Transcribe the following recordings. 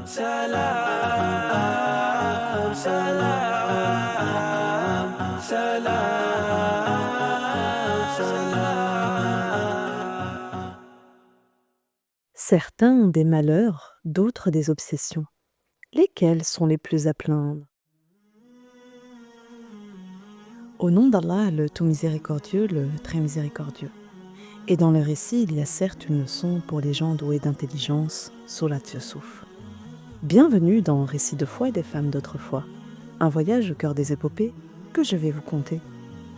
salam, salam, salam, salam. Certains ont des malheurs, d'autres des obsessions. Lesquels sont les plus à plaindre? Au nom d'Allah, le tout miséricordieux, le très miséricordieux. Et dans le récit, il y a certes une leçon pour les gens doués d'intelligence, Surat Yusuf. Bienvenue dans Récits de foi et des femmes d'autrefois, un voyage au cœur des épopées que je vais vous conter.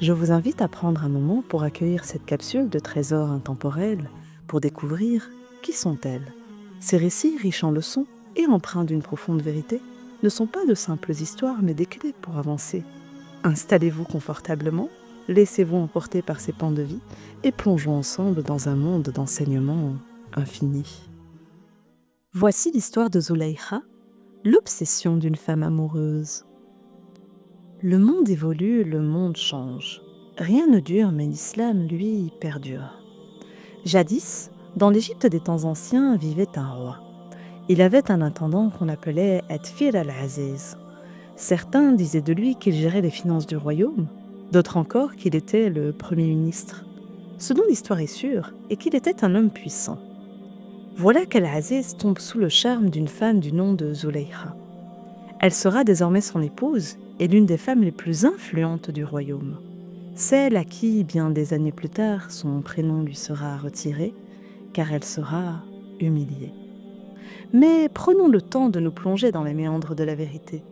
Je vous invite à prendre un moment pour accueillir cette capsule de trésors intemporels, pour découvrir qui sont-elles. Ces récits riches en leçons et empreints d'une profonde vérité ne sont pas de simples histoires mais des clés pour avancer. Installez-vous confortablement, laissez-vous emporter par ces pans de vie et plongeons ensemble dans un monde d'enseignement infini. Voici l'histoire de Zulaykha, l'obsession d'une femme amoureuse. Le monde évolue, le monde change. Rien ne dure, mais l'islam, lui, perdure. Jadis, dans l'Égypte des temps anciens, vivait un roi. Il avait un intendant qu'on appelait Atfir al-Aziz. Certains disaient de lui qu'il gérait les finances du royaume, d'autres encore qu'il était le premier ministre. Ce dont l'histoire est sûre est qu'il était un homme puissant. Voilà qu'Al-Aziz tombe sous le charme d'une femme du nom de Zulaykha. Elle sera désormais son épouse et l'une des femmes les plus influentes du royaume. Celle à qui, bien des années plus tard, son prénom lui sera retiré, car elle sera humiliée. Mais prenons le temps de nous plonger dans les méandres de la vérité.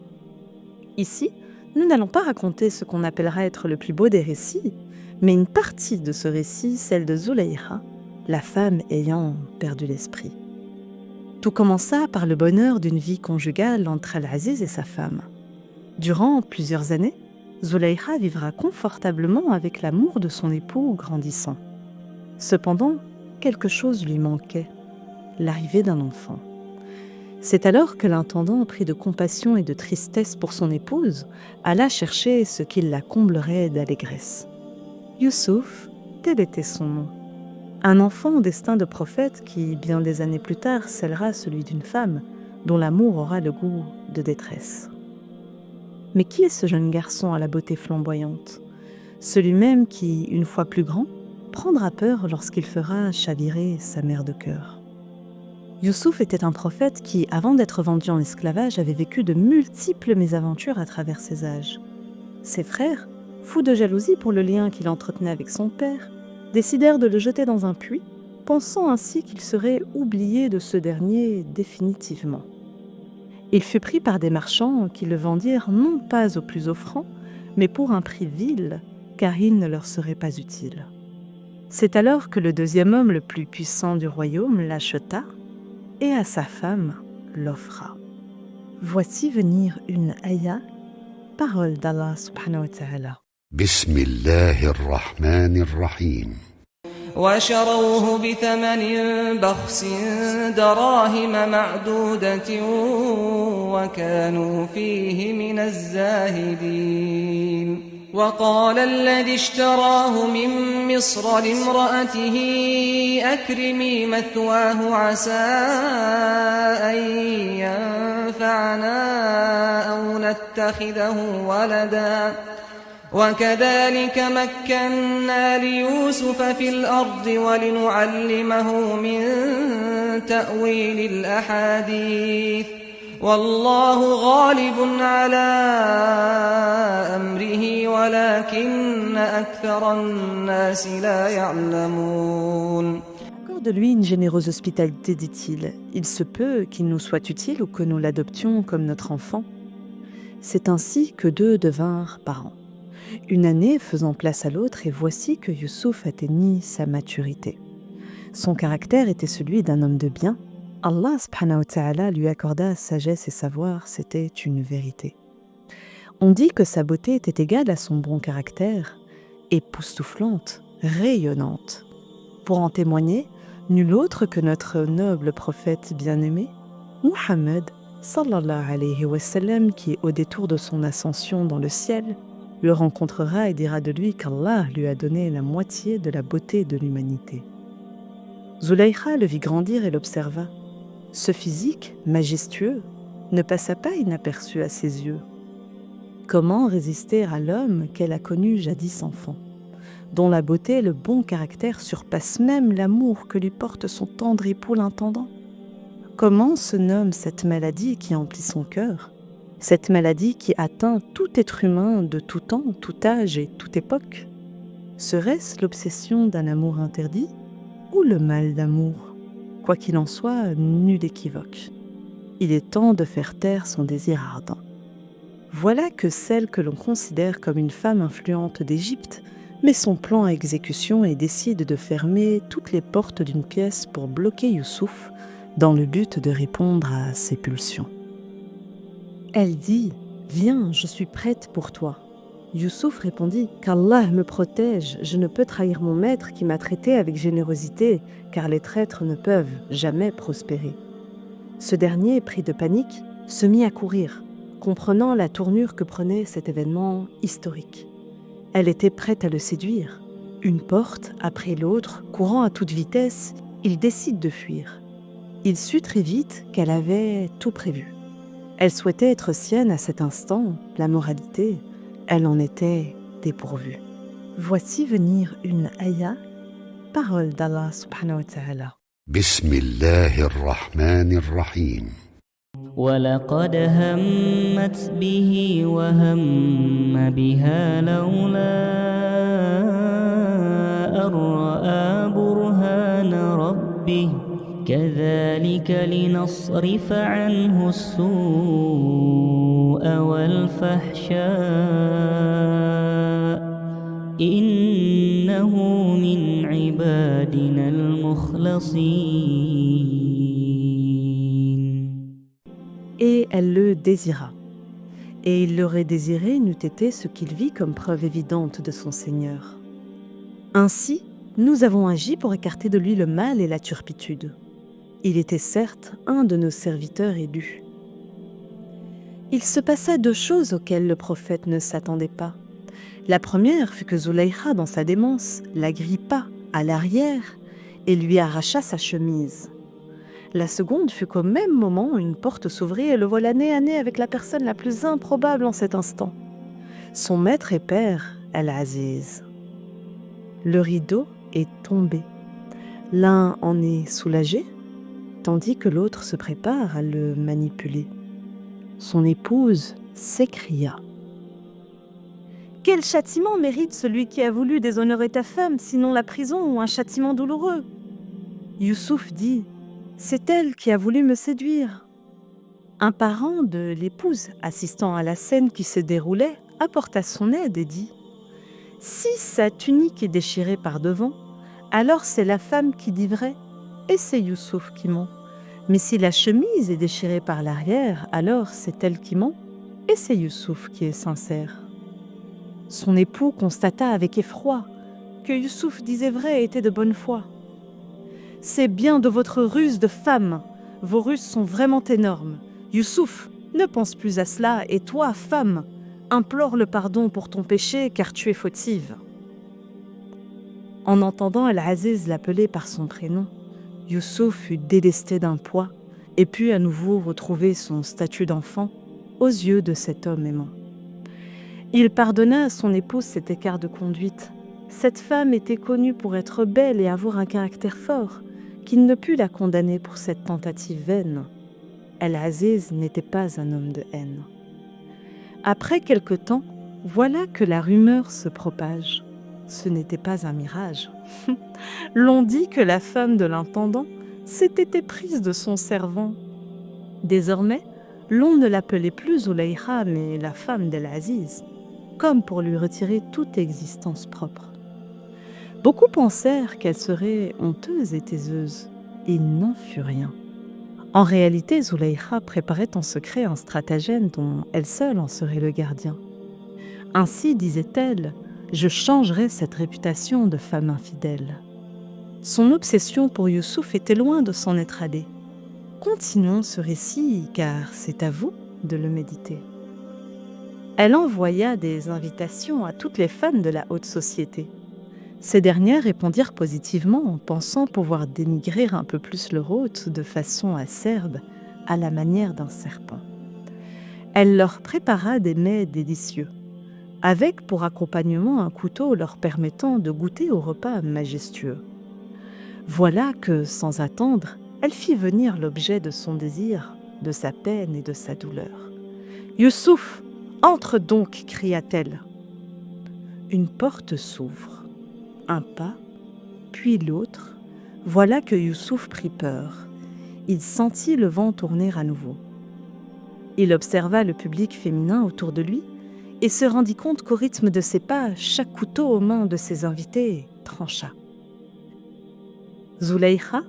Ici, nous n'allons pas raconter ce qu'on appellera être le plus beau des récits, mais une partie de ce récit, celle de Zulaykha, la femme ayant perdu l'esprit. Tout commença par le bonheur d'une vie conjugale entre Al-Aziz et sa femme. Durant plusieurs années, Zulaykha vivra confortablement avec l'amour de son époux grandissant. Cependant, quelque chose lui manquait, l'arrivée d'un enfant. C'est alors que l'intendant, pris de compassion et de tristesse pour son épouse, alla chercher ce qui la comblerait d'allégresse. Youssouf, tel était son nom. Un enfant au destin de prophète qui, bien des années plus tard, scellera celui d'une femme dont l'amour aura le goût de détresse. Mais qui est ce jeune garçon à la beauté flamboyante? Celui même qui, une fois plus grand, prendra peur lorsqu'il fera chavirer sa mère de cœur. Youssouf était un prophète qui, avant d'être vendu en esclavage, avait vécu de multiples mésaventures à travers ses âges. Ses frères, fous de jalousie pour le lien qu'il entretenait avec son père, décidèrent de le jeter dans un puits, pensant ainsi qu'il serait oublié de ce dernier définitivement. Il fut pris par des marchands qui le vendirent non pas au plus offrant, mais pour un prix vil, car il ne leur serait pas utile. C'est alors que le deuxième homme le plus puissant du royaume l'acheta, et à sa femme l'offra. Voici venir une ayah, parole d'Allah subhanahu wa ta'ala. بسم الله الرحمن الرحيم وشروه بثمن بخس دراهم معدودة وكانوا فيه من الزاهدين وقال الذي اشتراه من مصر لامرأته أكرمي مثواه عسى أن ينفعنا أو نتخذه ولدا وكذلك مكنا ليوسف في الأرض ولنعلمه من تأويل الأحاديث والله غالب على أمره ولكن أكثر الناس لا يعلمون. Accorde de lui une généreuse hospitalité, dit-il. Il se peut qu'il nous soit utile ou que nous l'adoptions comme notre enfant. C'est ainsi que deux devinrent parents. Une année faisant place à l'autre, et voici que Youssouf atteignit sa maturité. Son caractère était celui d'un homme de bien. Allah subhanahu wa ta'ala lui accorda sagesse et savoir, c'était une vérité. On dit que sa beauté était égale à son bon caractère, époustouflante, rayonnante. Pour en témoigner, nul autre que notre noble prophète bien-aimé, Muhammad sallallahu alayhi wa sallam, qui au détour de son ascension dans le ciel, le rencontrera et dira de lui qu'Allah lui a donné la moitié de la beauté de l'humanité. Zulaykha le vit grandir et l'observa. Ce physique, majestueux, ne passa pas inaperçu à ses yeux. Comment résister à l'homme qu'elle a connu jadis enfant, dont la beauté et le bon caractère surpassent même l'amour que lui porte son tendre époux l'intendant? Comment se nomme cette maladie qui emplit son cœur, cette maladie qui atteint tout être humain de tout temps, tout âge et toute époque? Serait-ce l'obsession d'un amour interdit ou le mal d'amour? Quoi qu'il en soit, nul équivoque. Il est temps de faire taire son désir ardent. Voilà que celle que l'on considère comme une femme influente d'Égypte met son plan à exécution et décide de fermer toutes les portes d'une pièce pour bloquer Youssouf dans le but de répondre à ses pulsions. Elle dit « Viens, je suis prête pour toi ». Youssouf répondit « Qu'Allah me protège, je ne peux trahir mon maître qui m'a traité avec générosité, car les traîtres ne peuvent jamais prospérer. » Ce dernier, pris de panique, se mit à courir, comprenant la tournure que prenait cet événement historique. Elle était prête à le séduire. Une porte après l'autre, courant à toute vitesse, il décide de fuir. Il sut très vite qu'elle avait tout prévu. Elle souhaitait être sienne à cet instant, la moralité, elle en était dépourvue. Voici venir une ayah, parole d'Allah subhanahu wa ta'ala. بسم الله الرحمن الرحيم ولقد همت به وهم بها لولا أن رأى برهان ربه كذلك لنصرف عنه السوء والفحشاء إنه من عبادنا المخلصين. Et elle le désira. Et il l'aurait désiré n'eût été ce qu'il vit comme preuve évidente de son Seigneur. Ainsi, nous avons agi pour écarter de lui le mal et la turpitude. Il était certes un de nos serviteurs élus. Il se passa deux choses auxquelles le prophète ne s'attendait pas. La première fut que Zulaykha, dans sa démence, la grippa à l'arrière et lui arracha sa chemise. La seconde fut qu'au même moment, une porte s'ouvrit et le voilà nez à nez avec la personne la plus improbable en cet instant. Son maître et père, Al-Aziz. Le rideau est tombé. L'un en est soulagé, tandis que l'autre se prépare à le manipuler. Son épouse s'écria. « Quel châtiment mérite celui qui a voulu déshonorer ta femme, sinon la prison ou un châtiment douloureux ?» Youssouf dit « C'est elle qui a voulu me séduire. » Un parent de l'épouse, assistant à la scène qui se déroulait, apporta son aide et dit « Si sa tunique est déchirée par devant, alors c'est la femme qui dit vrai, et c'est Youssouf qui ment. Mais si la chemise est déchirée par l'arrière, alors c'est elle qui ment, et c'est Youssouf qui est sincère. » Son époux constata avec effroi que Youssouf disait vrai et était de bonne foi. « C'est bien de votre ruse de femme. Vos ruses sont vraiment énormes. Youssouf, ne pense plus à cela, et toi, femme, implore le pardon pour ton péché, car tu es fautive. » En entendant Al-Aziz l'appeler par son prénom, Youssouf fut délesté d'un poids et put à nouveau retrouver son statut d'enfant aux yeux de cet homme aimant. Il pardonna à son épouse cet écart de conduite. Cette femme était connue pour être belle et avoir un caractère fort, qu'il ne put la condamner pour cette tentative vaine. Al-Aziz n'était pas un homme de haine. Après quelque temps, voilà que la rumeur se propage. Ce n'était pas un mirage. L'on dit que la femme de l'intendant s'était éprise de son servant. Désormais, l'on ne l'appelait plus Zulaykha, mais la femme d'Al-Aziz, comme pour lui retirer toute existence propre. Beaucoup pensèrent qu'elle serait honteuse et taiseuse. Il n'en fut rien. En réalité, Zulaykha préparait en secret un stratagème dont elle seule en serait le gardien. Ainsi, disait-elle, je changerai cette réputation de femme infidèle. Son obsession pour Youssouf était loin de s'en être allée. Continuons ce récit, car c'est à vous de le méditer. Elle envoya des invitations à toutes les femmes de la haute société. Ces dernières répondirent positivement en pensant pouvoir dénigrer un peu plus leur hôte de façon acerbe, à la manière d'un serpent. Elle leur prépara des mets délicieux, avec pour accompagnement un couteau leur permettant de goûter au repas majestueux. Voilà que, sans attendre, elle fit venir l'objet de son désir, de sa peine et de sa douleur. « Youssouf, entre donc !» cria-t-elle. Une porte s'ouvre, un pas, puis l'autre. Voilà que Youssouf prit peur. Il sentit le vent tourner à nouveau. Il observa le public féminin autour de lui et se rendit compte qu'au rythme de ses pas, chaque couteau aux mains de ses invités trancha. Zulaykha,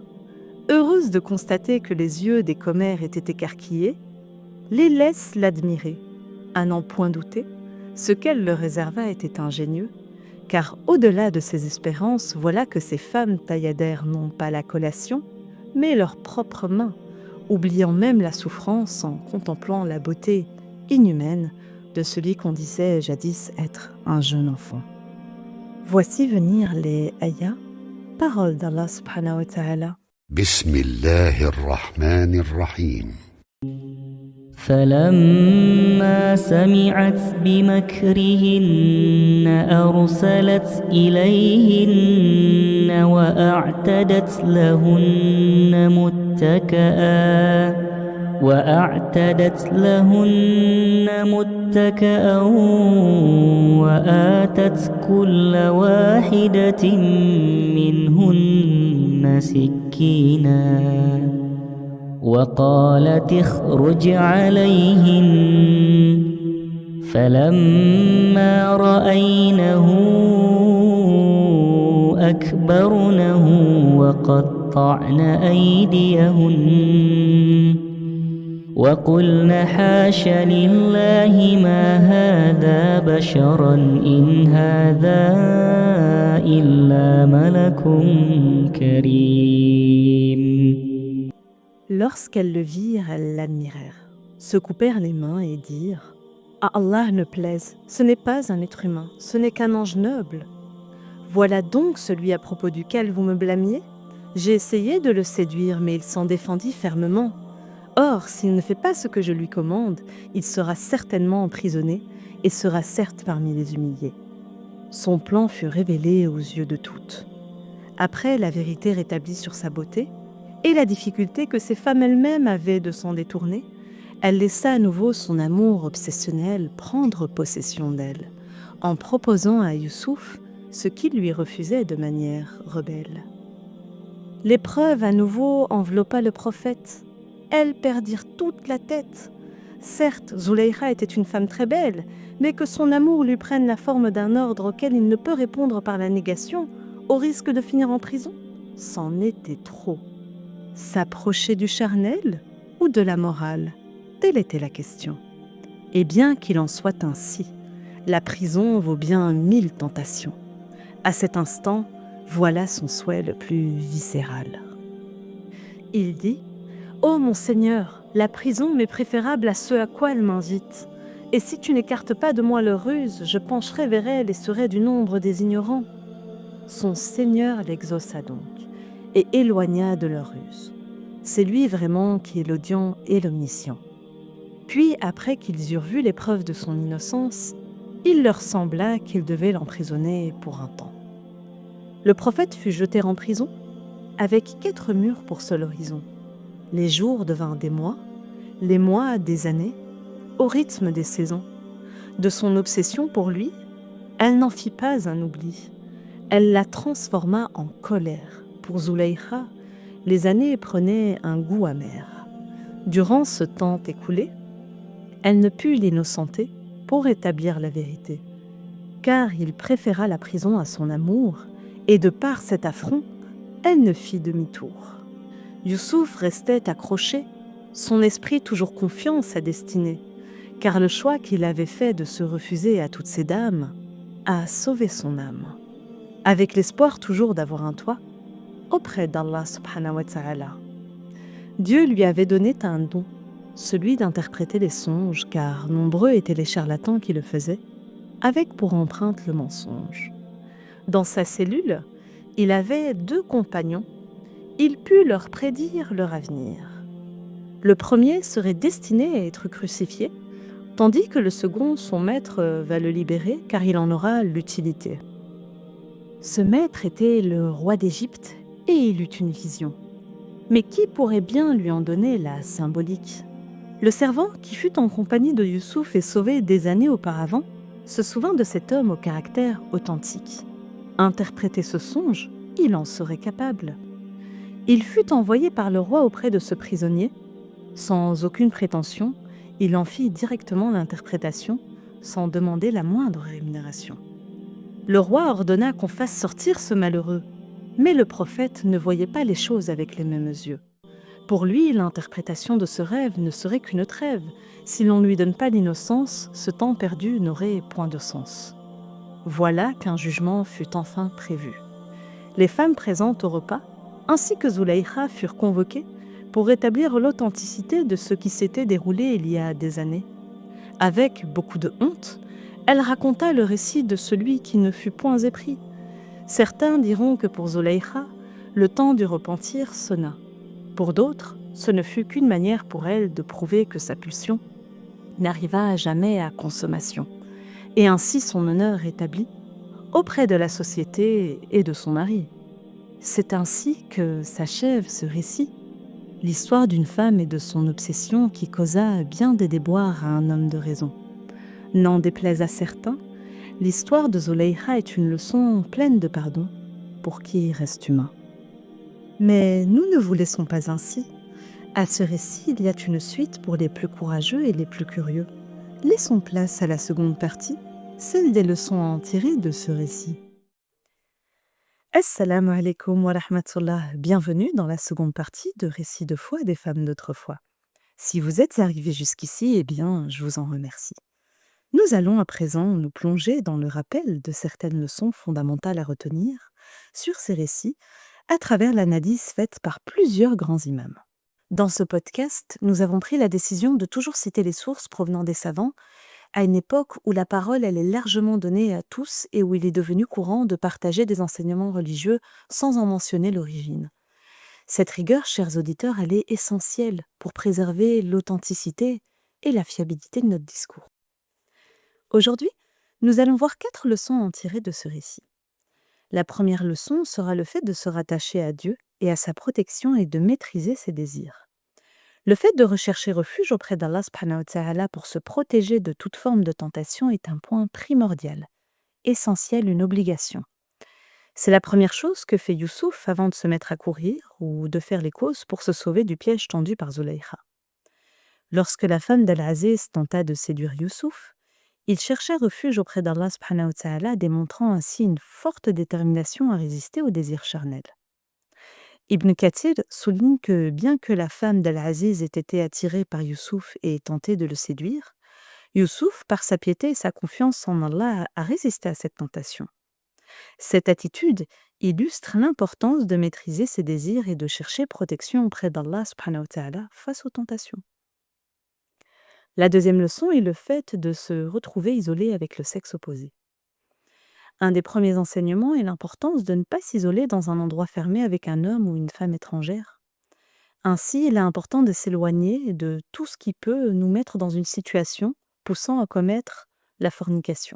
heureuse de constater que les yeux des commères étaient écarquillés, les laisse l'admirer, à n'en point douter, ce qu'elle leur réserva était ingénieux, car au-delà de ses espérances, voilà que ces femmes tailladèrent non pas la collation, mais leurs propres mains, oubliant même la souffrance en contemplant la beauté inhumaine de celui qu'on disait jadis être un jeune enfant. Voici venir les ayats, paroles d'Allah subhanahu wa ta'ala. بسم الله الرحمن الرحيم فلما سمعت بمكرهن أرسلت إليهن وأعتدت لهن متكئا وآتت كل واحدة منهن سكينا وقالت اخرج عليهن فلما رأينه أكبرنه وقطعن أيديهن وقلن حاش لله ما هذا بشرا إن هذا إلا ملك كريم. Lorsqu'elles le virent, elles l'admirèrent, se coupèrent les mains et dirent « À Allah ne plaise, ce n'est pas un être humain, ce n'est qu'un ange noble. Voilà donc celui à propos duquel vous me blâmiez. J'ai essayé de le séduire, mais il s'en défendit fermement. Or, s'il ne fait pas ce que je lui commande, il sera certainement emprisonné et sera certes parmi les humiliés. » Son plan fut révélé aux yeux de toutes. Après la vérité rétablie sur sa beauté, et la difficulté que ces femmes elles-mêmes avaient de s'en détourner, elle laissa à nouveau son amour obsessionnel prendre possession d'elle, en proposant à Youssouf ce qu'il lui refusait de manière rebelle. L'épreuve à nouveau enveloppa le prophète. Elles perdirent toute la tête. Certes, Zulaykha était une femme très belle, mais que son amour lui prenne la forme d'un ordre auquel il ne peut répondre par la négation, au risque de finir en prison, c'en était trop. S'approcher du charnel ou de la morale? Telle était la question. Et bien qu'il en soit ainsi, la prison vaut bien 1000 tentations. À cet instant, voilà son souhait le plus viscéral. Il dit « Ô mon Seigneur, la prison m'est préférable à ce à quoi elle m'invite. Et si tu n'écartes pas de moi leur ruse, je pencherai vers elle et serai du nombre des ignorants. » Son Seigneur l'exauça donc et éloigna de leur ruse. C'est lui vraiment qui est l'audient et l'omniscient. Puis, après qu'ils eurent vu les preuves de son innocence, il leur sembla qu'ils devaient l'emprisonner pour un temps. Le prophète fut jeté en prison, avec 4 murs pour seul horizon. Les jours devinrent des mois, les mois des années, au rythme des saisons. De son obsession pour lui, elle n'en fit pas un oubli. Elle la transforma en colère. Pour Zulaykha, les années prenaient un goût amer. Durant ce temps écoulé, elle ne put l'innocenter pour établir la vérité, car il préféra la prison à son amour, et de par cet affront, elle ne fit demi-tour. Youssouf restait accroché, son esprit toujours confiant en sa destinée, car le choix qu'il avait fait de se refuser à toutes ces dames a sauvé son âme, avec l'espoir toujours d'avoir un toit auprès d'Allah subhanahu wa ta'ala. Dieu lui avait donné un don, celui d'interpréter les songes, car nombreux étaient les charlatans qui le faisaient, avec pour empreinte le mensonge. Dans sa cellule, il avait 2 compagnons. Il put leur prédire leur avenir. Le premier serait destiné à être crucifié, tandis que le second, son maître, va le libérer car il en aura l'utilité. Ce maître était le roi d'Égypte et il eut une vision. Mais qui pourrait bien lui en donner la symbolique ? Le servant, qui fut en compagnie de Youssouf et sauvé des années auparavant, se souvint de cet homme au caractère authentique. Interpréter ce songe, il en serait capable. Il fut envoyé par le roi auprès de ce prisonnier. Sans aucune prétention, il en fit directement l'interprétation, sans demander la moindre rémunération. Le roi ordonna qu'on fasse sortir ce malheureux, mais le prophète ne voyait pas les choses avec les mêmes yeux. Pour lui, l'interprétation de ce rêve ne serait qu'une trêve. Si l'on ne lui donne pas l'innocence, ce temps perdu n'aurait point de sens. Voilà qu'un jugement fut enfin prévu. Les femmes présentes au repas, ainsi que Zulaïcha, furent convoquées pour rétablir l'authenticité de ce qui s'était déroulé il y a des années. Avec beaucoup de honte, elle raconta le récit de celui qui ne fut point épris. Certains diront que pour Zulaïcha, le temps du repentir sonna. Pour d'autres, ce ne fut qu'une manière pour elle de prouver que sa pulsion n'arriva jamais à consommation, et ainsi son honneur rétabli auprès de la société et de son mari. C'est ainsi que s'achève ce récit, l'histoire d'une femme et de son obsession qui causa bien des déboires à un homme de raison. N'en déplaise à certains, l'histoire de Zulaïcha est une leçon pleine de pardon pour qui reste humain. Mais nous ne vous laissons pas ainsi. À ce récit, il y a une suite pour les plus courageux et les plus curieux. Laissons place à la seconde partie, celle des leçons à en tirer de ce récit. Assalamu alaikum wa rahmatullah. Bienvenue dans la seconde partie de Récits de foi des femmes d'autrefois. Si vous êtes arrivés jusqu'ici, eh bien, je vous en remercie. Nous allons à présent nous plonger dans le rappel de certaines leçons fondamentales à retenir sur ces récits à travers l'analyse faite par plusieurs grands imams. Dans ce podcast, nous avons pris la décision de toujours citer les sources provenant des savants à une époque où la parole elle est largement donnée à tous et où il est devenu courant de partager des enseignements religieux sans en mentionner l'origine. Cette rigueur, chers auditeurs, elle est essentielle pour préserver l'authenticité et la fiabilité de notre discours. Aujourd'hui, nous allons voir 4 leçons à en tirer de ce récit. La première leçon sera le fait de se rattacher à Dieu et à sa protection et de maîtriser ses désirs. Le fait de rechercher refuge auprès d'Allah subhanahu wa ta'ala pour se protéger de toute forme de tentation est un point primordial, essentiel, une obligation. C'est la première chose que fait Youssouf avant de se mettre à courir ou de faire les causes pour se sauver du piège tendu par Zulaïcha. Lorsque la femme d'Al-Aziz tenta de séduire Youssouf, il chercha refuge auprès d'Allah subhanahu wa ta'ala, démontrant ainsi une forte détermination à résister aux désirs charnels. Ibn Kathir souligne que bien que la femme d'Al-Aziz ait été attirée par Youssouf et ait tenté de le séduire, Youssouf, par sa piété et sa confiance en Allah, a résisté à cette tentation. Cette attitude illustre l'importance de maîtriser ses désirs et de chercher protection auprès d'Allah subhanahu wa ta'ala face aux tentations. La deuxième leçon est le fait de se retrouver isolé avec le sexe opposé. Un des premiers enseignements est l'importance de ne pas s'isoler dans un endroit fermé avec un homme ou une femme étrangère. Ainsi, il est important de s'éloigner de tout ce qui peut nous mettre dans une situation poussant à commettre la fornication.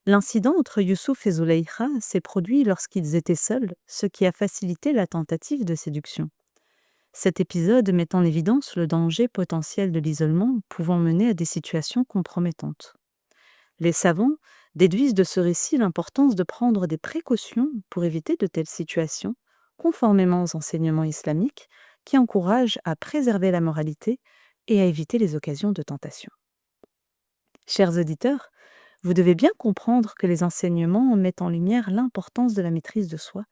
L'incident entre Youssouf et Zulaïcha s'est produit lorsqu'ils étaient seuls, ce qui a facilité la tentative de séduction. Cet épisode met en évidence le danger potentiel de l'isolement pouvant mener à des situations compromettantes. Les savants déduisent de ce récit l'importance de prendre des précautions pour éviter de telles situations, conformément aux enseignements islamiques qui encouragent à préserver la moralité et à éviter les occasions de tentation. Chers auditeurs, vous devez bien comprendre que les enseignements mettent en lumière l'importance de la maîtrise de soi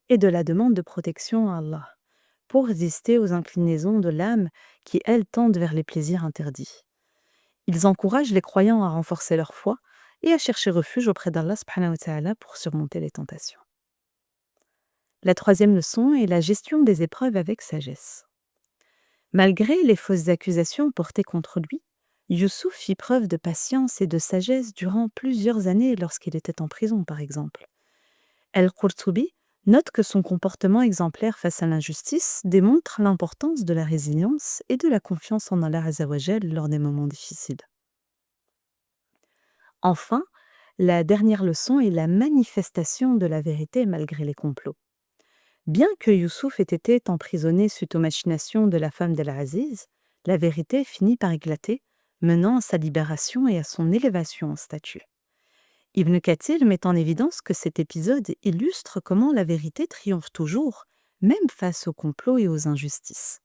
et de la demande de protection à Allah, pour résister aux inclinaisons de l'âme qui, elles, tendent vers les plaisirs interdits. Ils encouragent les croyants à renforcer leur foi et à chercher refuge auprès d'Allah subhanahu wa ta'ala pour surmonter les tentations. La troisième leçon est la gestion des épreuves avec sagesse. Malgré les fausses accusations portées contre lui, Youssouf fit preuve de patience et de sagesse durant plusieurs années lorsqu'il était en prison, par exemple. El-Qurtubi note que son comportement exemplaire face à l'injustice démontre l'importance de la résilience et de la confiance en Allah Azzawajal lors des moments difficiles. Enfin, la dernière leçon est la manifestation de la vérité malgré les complots. Bien que Youssouf ait été emprisonné suite aux machinations de la femme d'Al-Aziz, la vérité finit par éclater, menant à sa libération et à son élévation en statut. Ibn Kathir met en évidence que cet épisode illustre comment la vérité triomphe toujours, même face aux complots et aux injustices.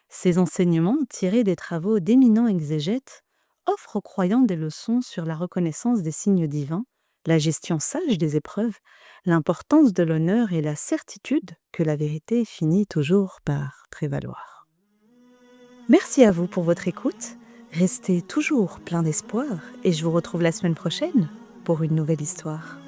Ces enseignements, tirés des travaux d'éminents exégètes, offrent aux croyants des leçons sur la reconnaissance des signes divins, la gestion sage des épreuves, l'importance de l'honneur et la certitude que la vérité finit toujours par prévaloir. Merci à vous pour votre écoute. Restez toujours plein d'espoir et je vous retrouve la semaine prochaine pour une nouvelle histoire.